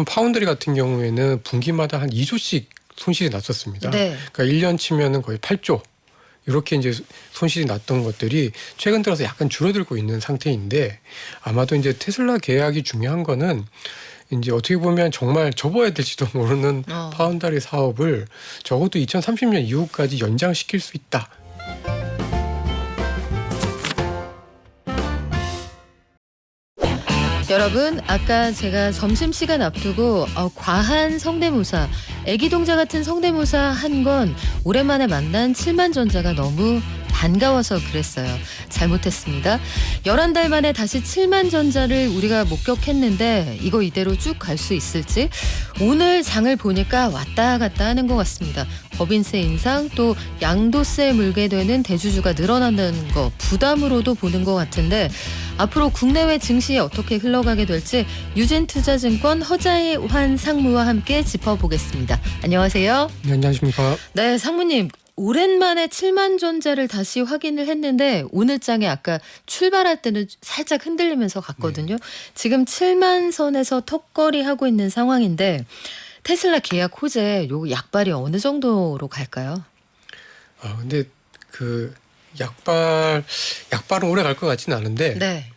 파운드리 같은 경우에는 분기마다 한 2조씩 손실이 났었습니다. 네. 그러니까 1년 치면은 거의 8조 이렇게 이제 손실이 났던 것들이 최근 들어서 약간 줄어들고 있는 상태인데, 아마도 이제 테슬라 계약이 중요한 거는 이제 어떻게 보면 정말 접어야 될지도 모르는 파운드리 사업을 적어도 2030년 이후까지 연장시킬 수 있다. 여러분, 아까 제가 점심시간 앞두고 과한 성대모사, 애기동자 같은 성대모사 한 건 오랜만에 만난 7만 전자가 너무 반가워서 그랬어요. 잘못했습니다. 11달 만에 다시 7만 전자를 우리가 목격했는데 이거 이대로 쭉 갈 수 있을지 오늘 장을 보니까 왔다 갔다 하는 것 같습니다. 법인세 인상 또 양도세 물게 되는 대주주가 늘어난다는 거 부담으로도 보는 것 같은데 앞으로 국내외 증시에 어떻게 흘러가게 될지 유진투자증권 허자일환 상무와 함께 짚어보겠습니다. 안녕하세요. 네, 안녕하십니까. 네, 상무님. 오랜만에 7만 전자를 다시 확인을 했는데 오늘 장에 아까 출발할 때는 살짝 흔들리면서 갔거든요. 네. 지금 7만 선에서 턱걸이 하고 있는 상황인데 테슬라 계약 호재 요 약발이 어느 정도로 갈까요? 근데 그 약발은 오래 갈 것 같지는 않은데 네.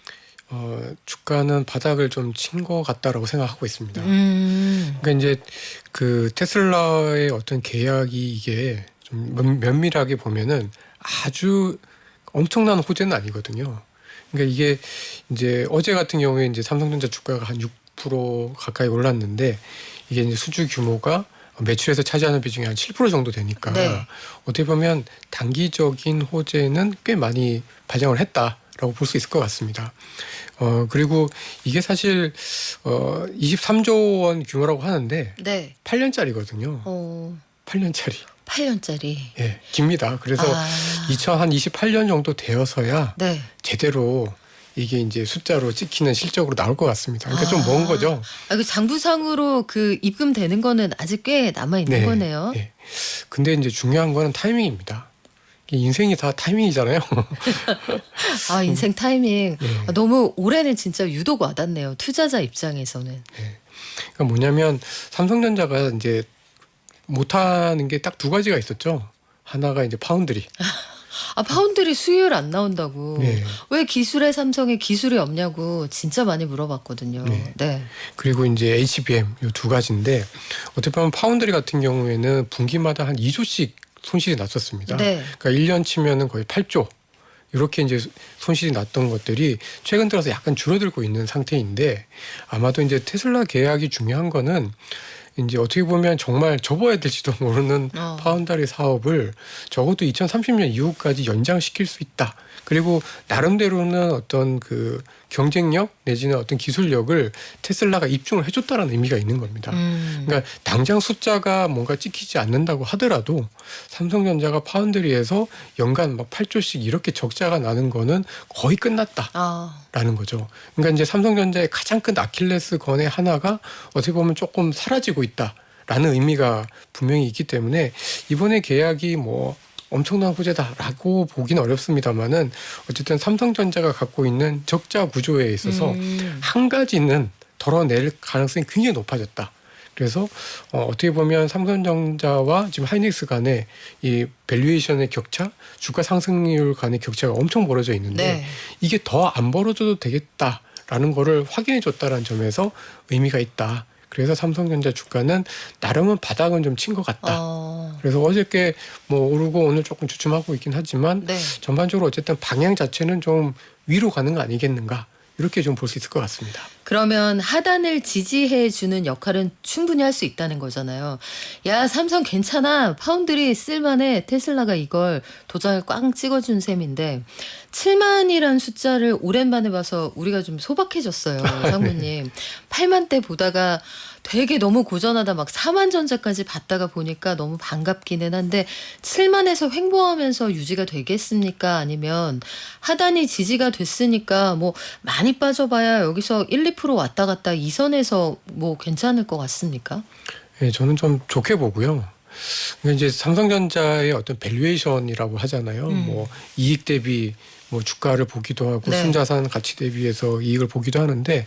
주가는 바닥을 좀 친 것 같다라고 생각하고 있습니다. 그러니까 이제 그 테슬라의 어떤 계약이 이게 좀 면밀하게 보면은 아주 엄청난 호재는 아니거든요. 그러니까 이게 이제 어제 같은 경우에 이제 삼성전자 주가가 한 6% 가까이 올랐는데 이게 이제 수주 규모가 매출에서 차지하는 비중이 한 7% 정도 되니까 네. 어떻게 보면 단기적인 호재는 꽤 많이 발생을 했다라고 볼 수 있을 것 같습니다. 그리고 이게 사실 23조 원 규모라고 하는데 네. 8년짜리거든요. 8년짜리. 8년짜리. 예, 깁니다. 그래서 2028년 정도 되어서야 네. 제대로 이게 이제 숫자로 찍히는 실적으로 나올 것 같습니다. 그러니까 좀 먼 거죠. 그 장부상으로 그 입금되는 거는 아직 꽤 남아 있는 거네요. 네. 근데 이제 중요한 거는 타이밍입니다. 인생이 다 타이밍이잖아요. 인생 타이밍. 네. 너무 올해는 진짜 유독 와닿네요. 투자자 입장에서는. 네. 그러니까 뭐냐면 삼성전자가 이제 못하는 게 딱 두 가지가 있었죠. 하나가 이제 파운드리. 파운드리 수율 안 나온다고. 네. 왜 기술의 삼성에 기술이 없냐고 진짜 많이 물어봤거든요. 네. 그리고 이제 HBM 이 두 가지인데 어떻게 보면 파운드리 같은 경우에는 분기마다 한 2조씩 손실이 났었습니다. 네. 그러니까 1년 치면은 거의 8조. 이렇게 이제 손실이 났던 것들이 최근 들어서 약간 줄어들고 있는 상태인데, 아마도 이제 테슬라 계약이 중요한 거는 이제 어떻게 보면 정말 접어야 될지도 모르는 파운드리 사업을 적어도 2030년 이후까지 연장시킬 수 있다. 그리고 나름대로는 어떤 그 경쟁력 내지는 어떤 기술력을 테슬라가 입증을 해줬다라는 의미가 있는 겁니다. 그러니까 당장 숫자가 뭔가 찍히지 않는다고 하더라도 삼성전자가 파운드리에서 연간 막 8조씩 이렇게 적자가 나는 거는 거의 끝났다라는 거죠. 그러니까 이제 삼성전자의 가장 큰 아킬레스건의 하나가 어떻게 보면 조금 사라지고 있다라는 의미가 분명히 있기 때문에 이번에 계약이 뭐 엄청난 호재다라고 보기는 어렵습니다만은 어쨌든 삼성전자가 갖고 있는 적자 구조에 있어서 한 가지는 덜어낼 가능성이 굉장히 높아졌다. 그래서 어떻게 보면 삼성전자와 지금 하이닉스 간의 이 밸류에이션의 격차, 주가 상승률 간의 격차가 엄청 벌어져 있는데 이게 더 안 벌어져도 되겠다라는 거를 확인해 줬다라는 점에서 의미가 있다. 그래서 삼성전자 주가는 나름은 바닥은 좀 친 것 같다. 그래서 어저께 뭐 오르고 오늘 조금 주춤하고 있긴 하지만 전반적으로 어쨌든 방향 자체는 좀 위로 가는 거 아니겠는가, 이렇게 좀 볼 수 있을 것 같습니다. 그러면 하단을 지지해 주는 역할은 충분히 할 수 있다는 거잖아요. 야, 삼성 괜찮아. 파운드리 쓸만해. 테슬라가 이걸 도장을 꽝 찍어준 셈인데 7만이란 숫자를 오랜만에 봐서 우리가 좀 소박해졌어요. 상무님. 8만대 보다가 되게 너무 고전하다 막 4만 전자까지 봤다가 보니까 너무 반갑기는 한데 7만에서 횡보하면서 유지가 되겠습니까? 아니면 하단이 지지가 됐으니까 뭐 많이 빠져봐야 여기서 1, 2% 왔다 갔다 이 선에서 뭐 괜찮을 것 같습니까? 네, 저는 좀 좋게 보고요. 이제 삼성전자의 어떤 밸류에이션이라고 하잖아요. 뭐 이익 대비 뭐 주가를 보기도 하고 순자산 가치 대비해서 이익을 보기도 하는데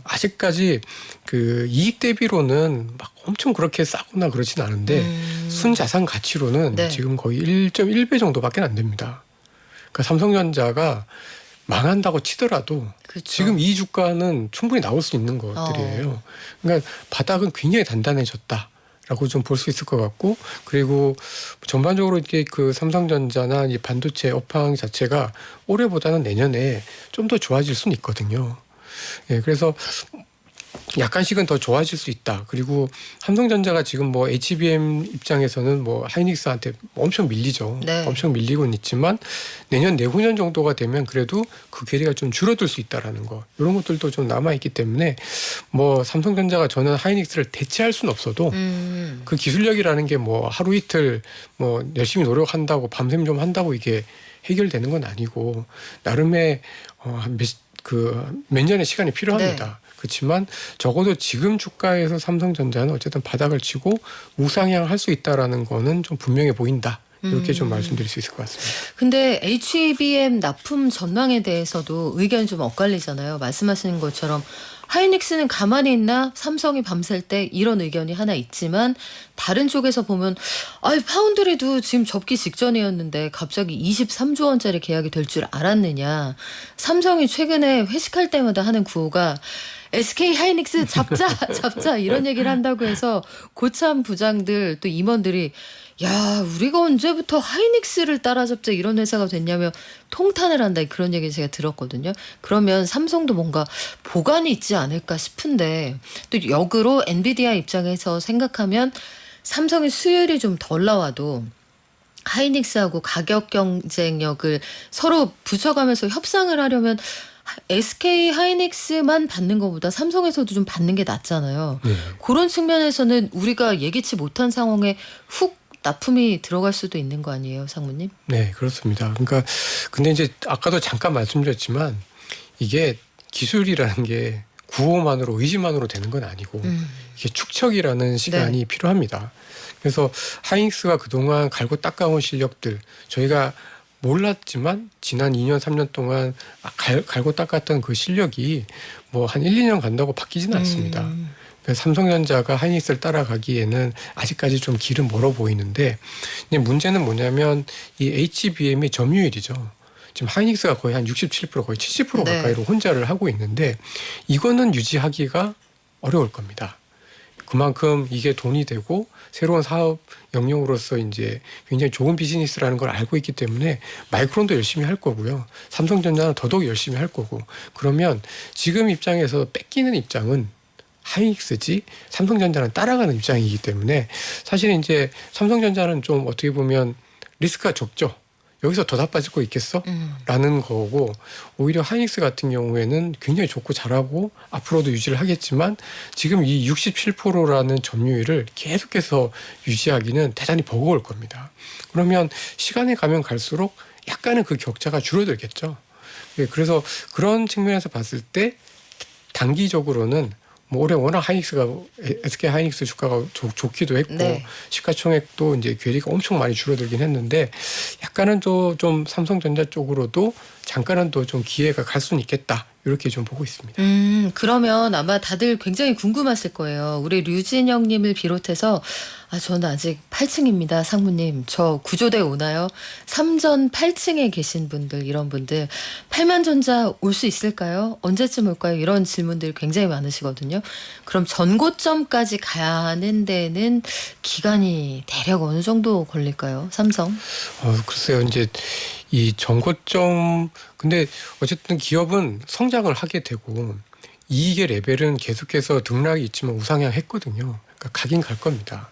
아직까지 그 이익 대비로는 막 엄청 그렇게 싸거나 그러진 않은데 순자산 가치로는 네. 지금 거의 1.1배 정도밖에 안 됩니다. 그러니까 삼성전자가 망한다고 치더라도 그렇죠. 지금 이 주가는 충분히 나올 수 있는 것들이에요. 그러니까 바닥은 굉장히 단단해졌다라고 좀 볼 수 있을 것 같고, 그리고 전반적으로 이제 그 삼성전자나 이 반도체 업황 자체가 올해보다는 내년에 좀 더 좋아질 수는 있거든요. 예, 그래서 약간씩은 더 좋아질 수 있다. 그리고 삼성전자가 지금 뭐 HBM 입장에서는 뭐 하이닉스한테 엄청 밀리죠. 네. 엄청 밀리고는 있지만 내년 내후년 정도가 되면 그래도 그 괴리가 좀 줄어들 수 있다라는 거, 이런 것들도 좀 남아 있기 때문에 뭐 삼성전자가 저는 하이닉스를 대체할 수는 없어도 그 기술력이라는 게 뭐 하루 이틀 뭐 열심히 노력한다고 밤샘 좀 한다고 이게 해결되는 건 아니고 나름의 몇 년의 시간이 필요합니다. 네. 그렇지만 적어도 지금 주가에서 삼성전자는 어쨌든 바닥을 치고 우상향할 수 있다라는 거는 좀 분명해 보인다. 이렇게 좀 말씀드릴 수 있을 것 같습니다. 근데 HBM 납품 전망에 대해서도 의견이 좀 엇갈리잖아요. 말씀하시는 것처럼 하이닉스는 가만히 있나? 삼성이 밤샐 때 이런 의견이 하나 있지만 다른 쪽에서 보면 파운드리도 지금 접기 직전이었는데 갑자기 23조 원짜리 계약이 될 줄 알았느냐. 삼성이 최근에 회식할 때마다 하는 구호가 SK 하이닉스 잡자 이런 얘기를 한다고 해서 고참 부장들 또 임원들이 야, 우리가 언제부터 하이닉스를 따라잡자 이런 회사가 됐냐며 통탄을 한다 그런 얘기 제가 들었거든요. 그러면 삼성도 뭔가 보관이 있지 않을까 싶은데 또 역으로 엔비디아 입장에서 생각하면 삼성의 수율이 좀 덜 나와도 하이닉스하고 가격 경쟁력을 서로 붙여가면서 협상을 하려면 SK 하이닉스만 받는 것보다 삼성에서도 좀 받는 게 낫잖아요. 네. 그런 측면에서는 우리가 예기치 못한 상황에 훅 납품이 들어갈 수도 있는 거 아니에요, 상무님? 네, 그렇습니다. 그러니까 근데 이제 아까도 잠깐 말씀드렸지만 이게 기술이라는 게 구호만으로 의지만으로 되는 건 아니고 이게 축적이라는 시간이 필요합니다. 그래서 하이닉스가 그동안 갈고 닦아온 실력들 저희가 몰랐지만 지난 2년 3년 동안 갈고 닦았던 그 실력이 뭐 한 1, 2년 간다고 바뀌지는 않습니다. 그래서 삼성전자가 하이닉스를 따라가기에는 아직까지 좀 길은 멀어 보이는데 이제 문제는 뭐냐면 이 HBM의 점유율이죠. 지금 하이닉스가 거의 한 67% 거의 70% 네. 가까이로 혼자를 하고 있는데 이거는 유지하기가 어려울 겁니다. 그만큼 이게 돈이 되고 새로운 사업 영역으로서 이제 굉장히 좋은 비즈니스라는 걸 알고 있기 때문에 마이크론도 열심히 할 거고요. 삼성전자는 더더욱 열심히 할 거고, 그러면 지금 입장에서 뺏기는 입장은 하이닉스지 삼성전자는 따라가는 입장이기 때문에 사실 이제 삼성전자는 좀 어떻게 보면 리스크가 적죠. 여기서 더 나빠지고 있겠어? 라는 거고, 오히려 하이닉스 같은 경우에는 굉장히 좋고 잘하고 앞으로도 유지를 하겠지만 지금 이 67%라는 점유율을 계속해서 유지하기는 대단히 버거울 겁니다. 그러면 시간이 가면 갈수록 약간은 그 격차가 줄어들겠죠. 그래서 그런 측면에서 봤을 때 단기적으로는 뭐 올해 워낙 하이닉스가 SK 하이닉스 주가가 좋기도 했고 네. 시가총액도 이제 괴리가 엄청 많이 줄어들긴 했는데 약간은 또 좀 삼성전자 쪽으로도 잠깐은 또 좀 기회가 갈 수는 있겠다, 이렇게 좀 보고 있습니다. 그러면 아마 다들 굉장히 궁금하실 거예요. 우리 류진영님을 비롯해서 저는 아직 8층입니다. 상무님. 저 구조대 오나요? 3전 8층에 계신 분들, 이런 분들 8만전자 올 수 있을까요? 언제쯤 올까요? 이런 질문들이 굉장히 많으시거든요. 그럼 전고점까지 가는 데는 기간이 대략 어느 정도 걸릴까요? 삼성? 글쎄요. 이제 이 전고점, 근데 어쨌든 기업은 성장을 하게 되고 이익의 레벨은 계속해서 등락이 있지만 우상향 했거든요. 그러니까 가긴 갈 겁니다.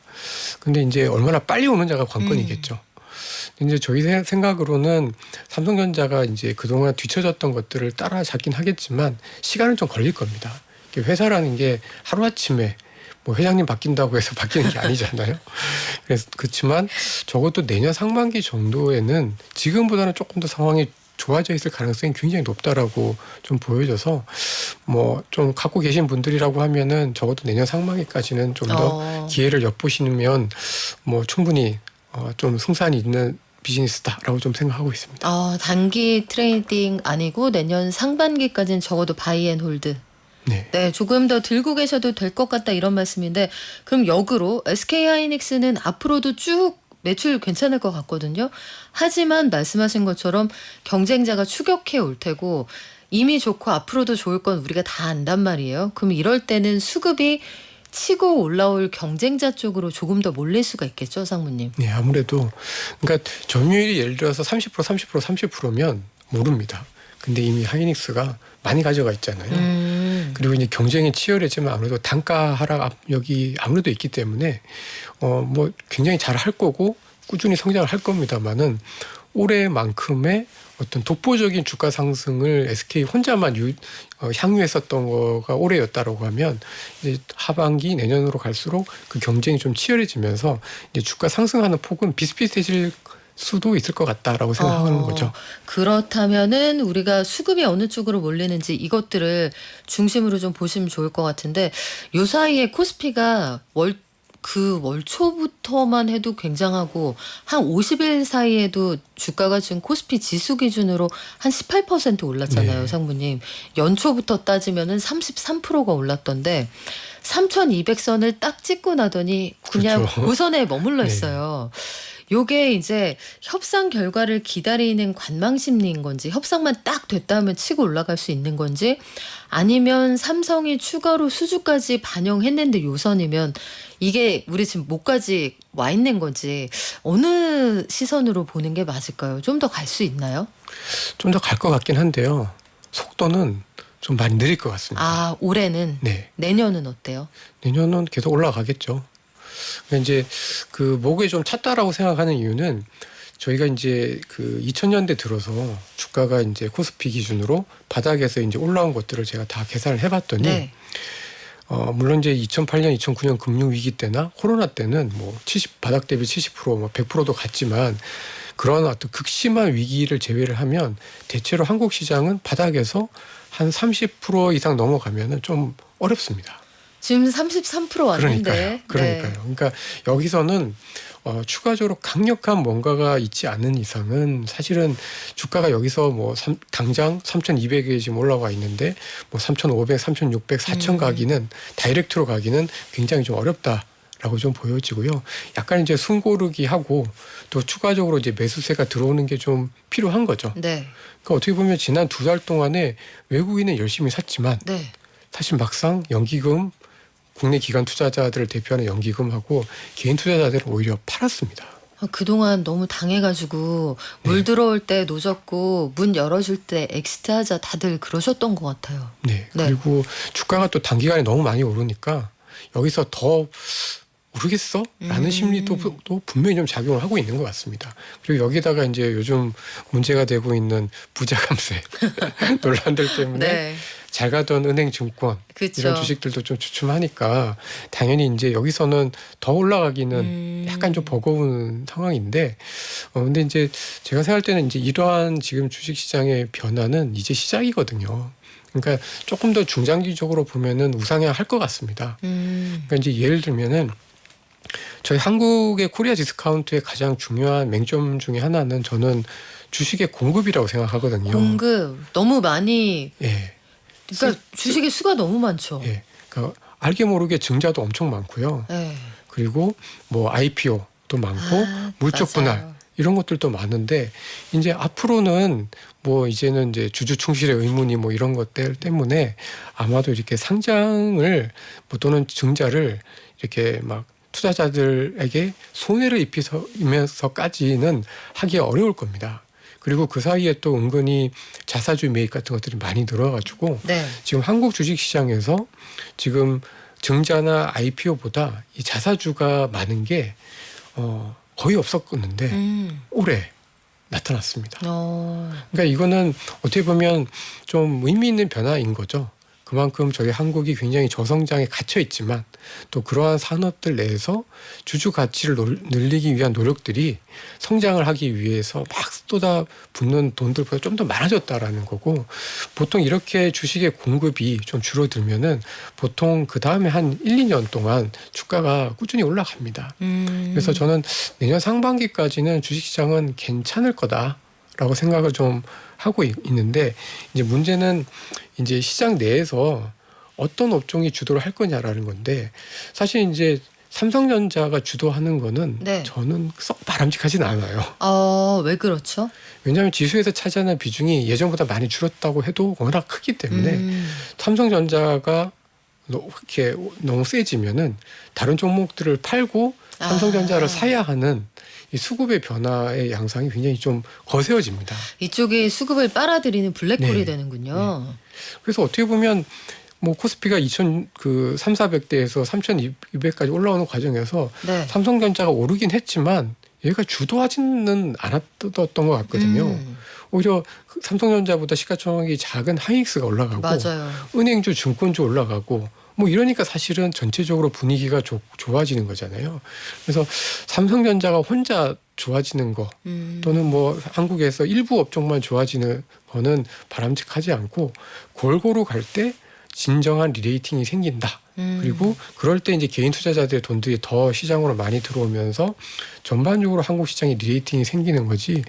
근데 이제 얼마나 빨리 오느냐가 관건이겠죠. 이제 저희 생각으로는 삼성전자가 이제 그동안 뒤처졌던 것들을 따라잡긴 하겠지만 시간은 좀 걸릴 겁니다. 회사라는 게 하루아침에 뭐 회장님 바뀐다고 해서 바뀌는 게 아니잖아요. 그래서 그렇지만 적어도 내년 상반기 정도에는 지금보다는 조금 더 상황이 좋아져 있을 가능성이 굉장히 높다라고 좀 보여져서 뭐 좀 갖고 계신 분들이라고 하면은 적어도 내년 상반기까지는 좀 더 기회를 엿보시면 뭐 충분히 좀 승산이 있는 비즈니스다라고 좀 생각하고 있습니다. 단기 트레이딩 아니고 내년 상반기까지는 적어도 바이 앤 홀드. 네. 네, 조금 더 들고 계셔도 될 것 같다 이런 말씀인데 그럼 역으로 SK하이닉스는 앞으로도 쭉 매출 괜찮을 것 같거든요. 하지만 말씀하신 것처럼 경쟁자가 추격해 올 테고 이미 좋고 앞으로도 좋을 건 우리가 다 안단 말이에요. 그럼 이럴 때는 수급이 치고 올라올 경쟁자 쪽으로 조금 더 몰릴 수가 있겠죠, 상무님. 네, 아무래도 그러니까 점유율이 예를 들어서 30% 30%면 모릅니다. 근데 이미 하이닉스가 많이 가져가 있잖아요. 그리고 이제 경쟁이 치열해지만 아무래도 단가 하락 압력이 아무래도 있기 때문에 뭐 굉장히 잘 할 거고 꾸준히 성장을 할 겁니다만은 올해만큼의 어떤 독보적인 주가 상승을 SK 혼자만 향유했었던 거가 올해였다라고 하면 이제 하반기 내년으로 갈수록 그 경쟁이 좀 치열해지면서 이제 주가 상승하는 폭은 비슷비슷해질 수도 있을 것 같다라고 생각하는 거죠. 그렇다면은 우리가 수급이 어느 쪽으로 몰리는지 이것들을 중심으로 좀 보시면 좋을 것 같은데 요 사이에 코스피가 월 초부터만 해도 굉장하고 한 50일 사이에도 주가가 지금 코스피 지수 기준으로 한 18% 올랐잖아요, 네. 상무님. 연초부터 따지면은 33%가 올랐던데 3,200선을 딱 찍고 나더니 그냥 그렇죠. 고선에 머물러 네. 있어요. 요게 이제 협상 결과를 기다리는 관망 심리인 건지 협상만 딱 됐다면 치고 올라갈 수 있는 건지 아니면 삼성이 추가로 수주까지 반영했는데 요선이면 이게 우리 지금 목까지 와 있는 건지 어느 시선으로 보는 게 맞을까요? 좀 더 갈 수 있나요? 좀 더 갈 것 같긴 한데요. 속도는 좀 많이 느릴 것 같습니다. 아, 올해는 네. 내년은 어때요? 내년은 계속 올라가겠죠. 그러니까 이제 그 목에 좀 찼다라고 생각하는 이유는 저희가 이제 그 2000년대 들어서 주가가 이제 코스피 기준으로 바닥에서 이제 올라온 것들을 제가 다 계산을 해봤더니 네. 물론 이제 2008년, 2009년 금융 위기 때나 코로나 때는 뭐 바닥 대비 70%, 뭐 100%도 갔지만 그런 어떤 극심한 위기를 제외를 하면 대체로 한국 시장은 바닥에서 한 30% 이상 넘어가면은 좀 어렵습니다. 지금 33% 왔는데. 그러니까요. 그러니까 여기서는 추가적으로 강력한 뭔가가 있지 않은 이상은 사실은 주가가 여기서 뭐 당장 3,200에 지금 올라와 있는데 뭐 3,500, 3,600, 4,000 가기는 다이렉트로 가기는 굉장히 좀 어렵다라고 좀 보여지고요. 약간 이제 숨고르기 하고 또 추가적으로 이제 매수세가 들어오는 게 좀 필요한 거죠. 네. 그러니까 어떻게 보면 지난 2달 동안에 외국인은 열심히 샀지만 네. 사실 막상 연기금 국내 기관 투자자들을 대표하는 연기금하고 개인 투자자들은 오히려 팔았습니다. 그동안 너무 당해가지고 네. 물 들어올 때 노졌고 문 열어줄 때 엑시트하자 다들 그러셨던 것 같아요. 네. 네. 그리고 주가가 또 단기간에 너무 많이 오르니까 여기서 더 오르겠어? 라는 심리도 또 분명히 좀 작용을 하고 있는 것 같습니다. 그리고 여기다가 이제 요즘 문제가 되고 있는 부자 감세 논란들 때문에 네. 잘 가던 은행 증권 그쵸. 이런 주식들도 좀 주춤하니까 당연히 이제 여기서는 더 올라가기는 약간 좀 버거운 상황인데 근데 이제 제가 생각할 때는 이제 이러한 지금 주식 시장의 변화는 이제 시작이거든요. 그러니까 조금 더 중장기적으로 보면은 우상향할 것 같습니다. 그러니까 이제 예를 들면은 저희 한국의 코리아 디스카운트의 가장 중요한 맹점 중에 하나는 저는 주식의 공급이라고 생각하거든요. 공급 너무 많이. 예. 그러니까 주식의 수가 너무 많죠. 예. 그러니까 알게 모르게 증자도 엄청 많고요. 네. 그리고 뭐 IPO도 많고 물적 분할 맞아요. 이런 것들도 많은데 이제 앞으로는 뭐 이제는 이제 주주 충실의 의무니 뭐 이런 것들 때문에 아마도 이렇게 상장을 뭐 또는 증자를 이렇게 막 투자자들에게 손해를 입히면서까지는 하기 어려울 겁니다. 그리고 그 사이에 또 은근히 자사주 매입 같은 것들이 많이 늘어가지고 네. 지금 한국 주식시장에서 지금 증자나 IPO보다 이 자사주가 많은 게 거의 없었는데 올해 나타났습니다. 그러니까 이거는 어떻게 보면 좀 의미 있는 변화인 거죠. 그만큼 저희 한국이 굉장히 저성장에 갇혀 있지만 또 그러한 산업들 내에서 주주 가치를 늘리기 위한 노력들이 성장을 하기 위해서 막 쏟아붓는 돈들보다 좀 더 많아졌다라는 거고 보통 이렇게 주식의 공급이 좀 줄어들면은 보통 그 다음에 한 1, 2년 동안 주가가 꾸준히 올라갑니다. 그래서 저는 내년 상반기까지는 주식시장은 괜찮을 거다라고 생각을 좀 하고 있는데 이제 문제는 이제 시장 내에서 어떤 업종이 주도를 할 거냐라는 건데 사실 이제 삼성전자가 주도하는 거는 네. 저는 썩 바람직하진 않아요. 왜 그렇죠? 왜냐하면 지수에서 차지하는 비중이 예전보다 많이 줄었다고 해도 워낙 크기 때문에 삼성전자가 이렇게 너무 세지면은 다른 종목들을 팔고 삼성전자를 사야 하는 이 수급의 변화의 양상이 굉장히 좀 거세어집니다. 이쪽에 수급을 빨아들이는 블랙홀이 네. 되는군요. 그래서 어떻게 보면 뭐 코스피가 2,400대에서 3,200까지 올라오는 과정에서 네. 삼성전자가 오르긴 했지만 얘가 주도하지는 않았던 것 같거든요. 오히려 삼성전자보다 시가총액이 작은 하이닉스가 올라가고 맞아요. 은행주, 증권주 올라가고 뭐 이러니까 사실은 전체적으로 분위기가 좋아지는 거잖아요. 그래서 삼성전자가 혼자 좋아지는 거 또는 뭐 한국에서 일부 업종만 좋아지는 거는 바람직하지 않고 골고루 갈 때 진정한 리레이팅이 생긴다. 그리고 그럴 때 이제 개인 투자자들의 돈들이 더 시장으로 많이 들어오면서 전반적으로 한국 시장에 리레이팅이 생기는 거지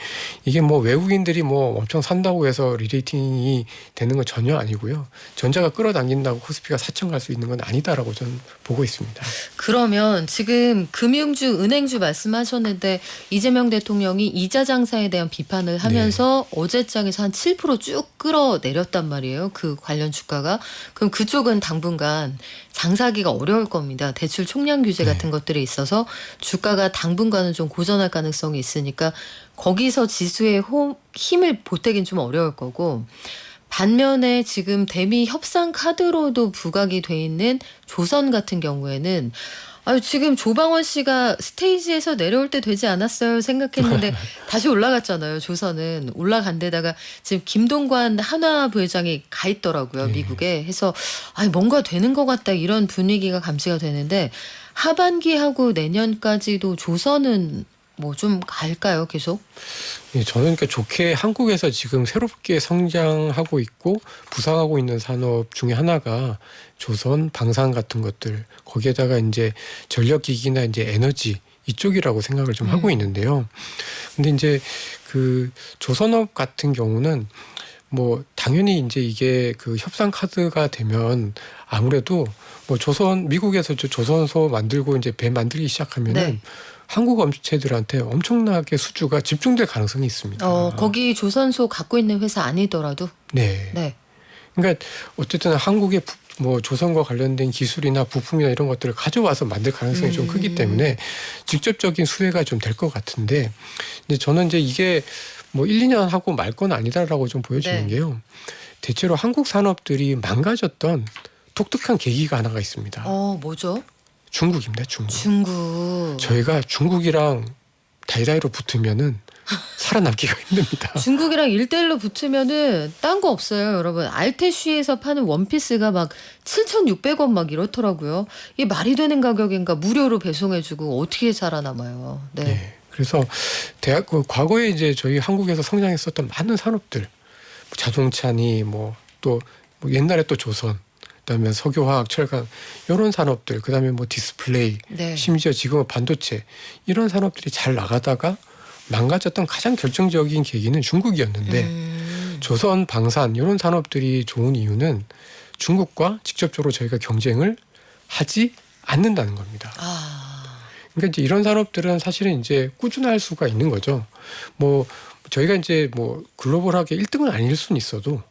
이게 뭐 외국인들이 뭐 엄청 산다고 해서 리레이팅이 되는 건 전혀 아니고요. 전자가 끌어당긴다고 코스피가 4천 갈 수 있는 건 아니다라고 저는 보고 있습니다. 그러면 지금 금융주, 은행주 말씀하셨는데 이재명 대통령이 이자 장사에 대한 비판을 하면서 어제장에서 한 7% 쭉 끌어내렸단 말이에요. 그 관련 주가가. 그럼 그쪽은 당분간 장사하기가 어려울 겁니다. 대출 총량 규제 같은 것들이 있어서 주가가 당분간은 좀 고전할 가능성이 있으니까 거기서 지수에 힘을 보태긴 좀 어려울 거고 반면에 지금 대미 협상 카드로도 부각이 돼 있는 조선 같은 경우에는 지금 조방원 씨가 스테이지에서 내려올 때 되지 않았어요 생각했는데 다시 올라갔잖아요. 조선은 올라간 데다가 지금 김동관 한화 부회장이 가 있더라고요. 미국에. 해서 뭔가 되는 것 같다 이런 분위기가 감지가 되는데 하반기하고 내년까지도 조선은 뭐 좀 갈까요 계속? 저는 그러니까 좋게 한국에서 지금 새롭게 성장하고 있고 부상하고 있는 산업 중에 하나가 조선, 방산 같은 것들 거기에다가 이제 전력기기나 이제 에너지 이쪽이라고 생각을 좀 하고 있는데요. 근데 이제 그 조선업 같은 경우는 뭐 당연히 이제 이게 그 협상 카드가 되면 아무래도 뭐 미국에서 조선소 만들고 이제 배 만들기 시작하면은 한국 업체들한테 엄청나게 수주가 집중될 가능성이 있습니다. 거기 조선소 갖고 있는 회사 아니더라도? 네. 그러니까 어쨌든 한국의 뭐 조선과 관련된 기술이나 부품이나 이런 것들을 가져와서 만들 가능성이 좀 크기 때문에 직접적인 수혜가 좀 될 것 같은데 근데 저는 이제 이게 뭐 1, 2년 하고 말 건 아니다라고 좀 보여지는 게요. 대체로 한국 산업들이 망가졌던 독특한 계기가 하나가 있습니다. 뭐죠? 중국입니다. 중국. 저희가 중국이랑 다이다이로 붙으면은 살아남기가 힘듭니다. 중국이랑 1대1로 붙으면은 딴 거 없어요, 여러분. 알테쉬에서 파는 원피스가 막 7,600원 막 이렇더라고요. 이게 말이 되는 가격인가 무료로 배송해주고 어떻게 살아남아요. 네. 그래서 과거에 이제 저희 한국에서 성장했었던 많은 산업들, 자동차니 또 옛날에 또 조선. 그다음에 석유화학, 철강 이런 산업들, 그다음에 뭐 디스플레이, 심지어 지금은 반도체 이런 산업들이 잘 나가다가 망가졌던 가장 결정적인 계기는 중국이었는데 조선, 방산 이런 산업들이 좋은 이유는 중국과 직접적으로 저희가 경쟁을 하지 않는다는 겁니다. 그러니까 이제 이런 산업들은 사실은 이제 꾸준할 수가 있는 거죠. 뭐 저희가 이제 뭐 글로벌하게 1등은 아닐 수는 있어도.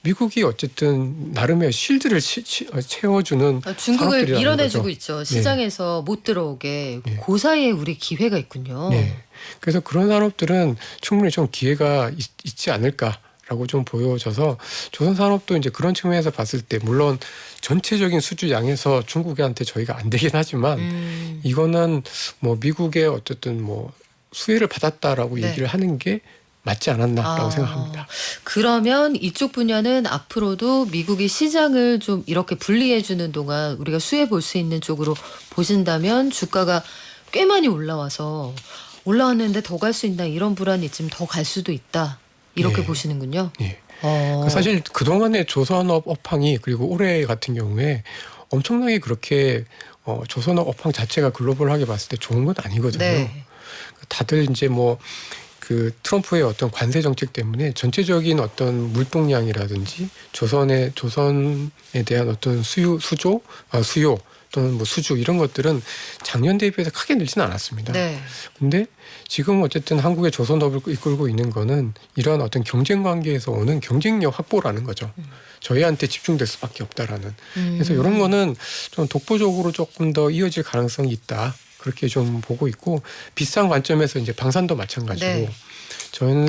미국이 어쨌든 나름의 쉴드를 채워주는 중국을 밀어내주고 거죠. 있죠. 시장에서 못 들어오게. 그 사이에 우리 기회가 있군요. 그래서 그런 산업들은 충분히 좀 기회가 있지 않을까라고 좀 보여져서 조선 산업도 이제 그런 측면에서 봤을 때 물론 전체적인 수주량에서 중국한테 저희가 안 되긴 하지만 이거는 뭐 미국의 어쨌든 뭐 수혜를 받았다라고 얘기를 하는 게 맞지 않았나라고 생각합니다. 그러면 이쪽 분야는 앞으로도 미국이 시장을 좀 이렇게 분리해주는 동안 우리가 수혜 볼 수 있는 쪽으로 보신다면 주가가 꽤 많이 올라왔는데 더 갈 수 있나 이런 불안이 좀 더 갈 수도 있다. 이렇게 보시는군요. 사실 그동안의 조선업 업황이 그리고 올해 같은 경우에 엄청나게 그렇게 조선업 업황 자체가 글로벌하게 봤을 때 좋은 건 아니거든요. 다들 이제 뭐 그 트럼프의 어떤 관세 정책 때문에 전체적인 어떤 물동량이라든지 조선에 대한 어떤 수요 또는 뭐 수주 이런 것들은 작년 대비해서 크게 늘지는 않았습니다. 네. 근데 지금 어쨌든 한국의 조선업을 이끌고 있는 거는 이러한 어떤 경쟁 관계에서 오는 경쟁력 확보라는 거죠. 저희한테 집중될 수밖에 없다라는. 그래서 이런 거는 좀 독보적으로 조금 더 이어질 가능성이 있다. 그렇게 좀 보고 있고, 비싼 관점에서 이제 방산도 마찬가지고, 네.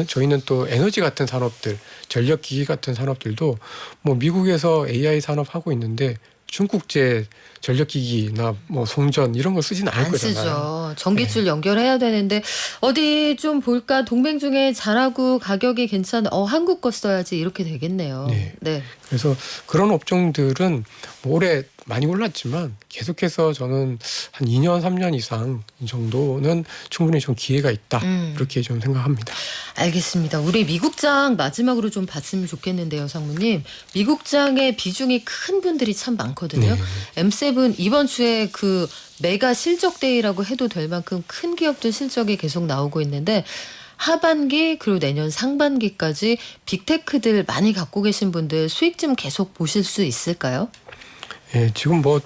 저희는 또 에너지 같은 산업들, 전력기기 같은 산업들도 뭐 미국에서 AI 산업 하고 있는데 중국제 전력기기나 뭐 송전 이런 거 쓰지는 않을 안 거잖아요. 쓰죠. 전기줄 연결해야 되는데 어디 좀 볼까 동맹 중에 잘하고 가격이 괜찮아. 한국 거 써야지 이렇게 되겠네요. 네. 네. 그래서 그런 업종들은 뭐 올해 많이 올랐지만 계속해서 저는 한 2년, 3년 이상 정도는 충분히 좀 기회가 있다. 이렇게 좀 생각합니다. 알겠습니다. 우리 미국장 마지막으로 좀 봤으면 좋겠는데요, 상무님. 미국장의 비중이 큰 분들이 참 많거든요. 네. M7 이번 주에 그 메가 실적 데이라고 해도 될 만큼 큰 기업들 실적이 계속 나오고 있는데 하반기 그리고 내년 상반기까지 빅테크들 많이 갖고 계신 분들 수익 좀 계속 보실 수 있을까요? 예, 지금 뭐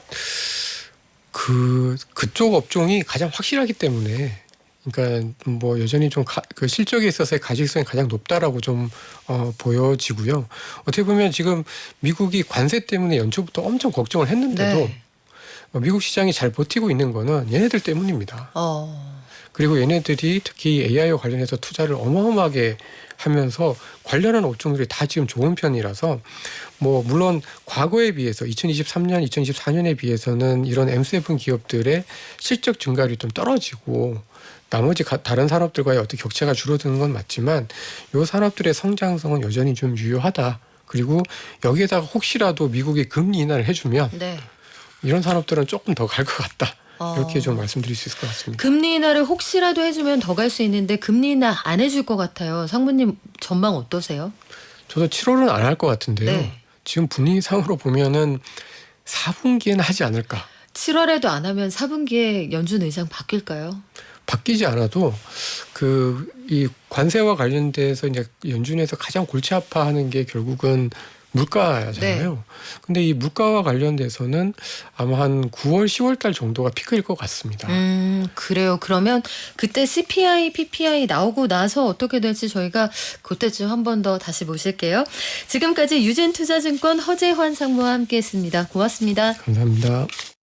그쪽 업종이 가장 확실하기 때문에, 그러니까 뭐 여전히 좀 그 실적에 있어서의 가직성이 가장 높다라고 좀 보여지고요. 어떻게 보면 지금 미국이 관세 때문에 연초부터 엄청 걱정을 했는데도 네. 미국 시장이 잘 버티고 있는 거는 얘네들 때문입니다. 그리고 얘네들이 특히 AI와 관련해서 투자를 어마어마하게 하면서 관련한 업종들이 다 지금 좋은 편이라서, 뭐 물론 과거에 비해서 2023년, 2024년에 비해서는 이런 M7 기업들의 실적 증가율이 좀 떨어지고 나머지 다른 산업들과의 어떤 격차가 줄어드는 건 맞지만 이 산업들의 성장성은 여전히 좀 유효하다. 그리고 여기에다가 혹시라도 미국이 금리 인하를 해주면 네. 이런 산업들은 조금 더 갈 것 같다. 이렇게 어. 좀 말씀드릴 수 있을 것 같습니다. 금리 인하를 혹시라도 해주면 더 갈 수 있는데 금리 인하 안 해줄 것 같아요. 상무님 전망 어떠세요? 저도 7월은 안 할 것 같은데요. 네. 지금 분위기상으로 보면은 4분기에는 하지 않을까. 7월에도 안 하면 4분기에 연준 의장 바뀔까요? 바뀌지 않아도 이 관세와 관련돼서 이제 연준에서 가장 골치 아파하는 게 결국은 물가잖아요. 네. 근데 이 물가와 관련돼서는 아마 한 9월, 10월 달 정도가 피크일 것 같습니다. 그래요. 그러면 그때 CPI, PPI 나오고 나서 어떻게 될지 저희가 그때쯤 한 번 더 다시 모실게요. 지금까지 유진투자증권 허재환 상무와 함께했습니다. 고맙습니다. 감사합니다.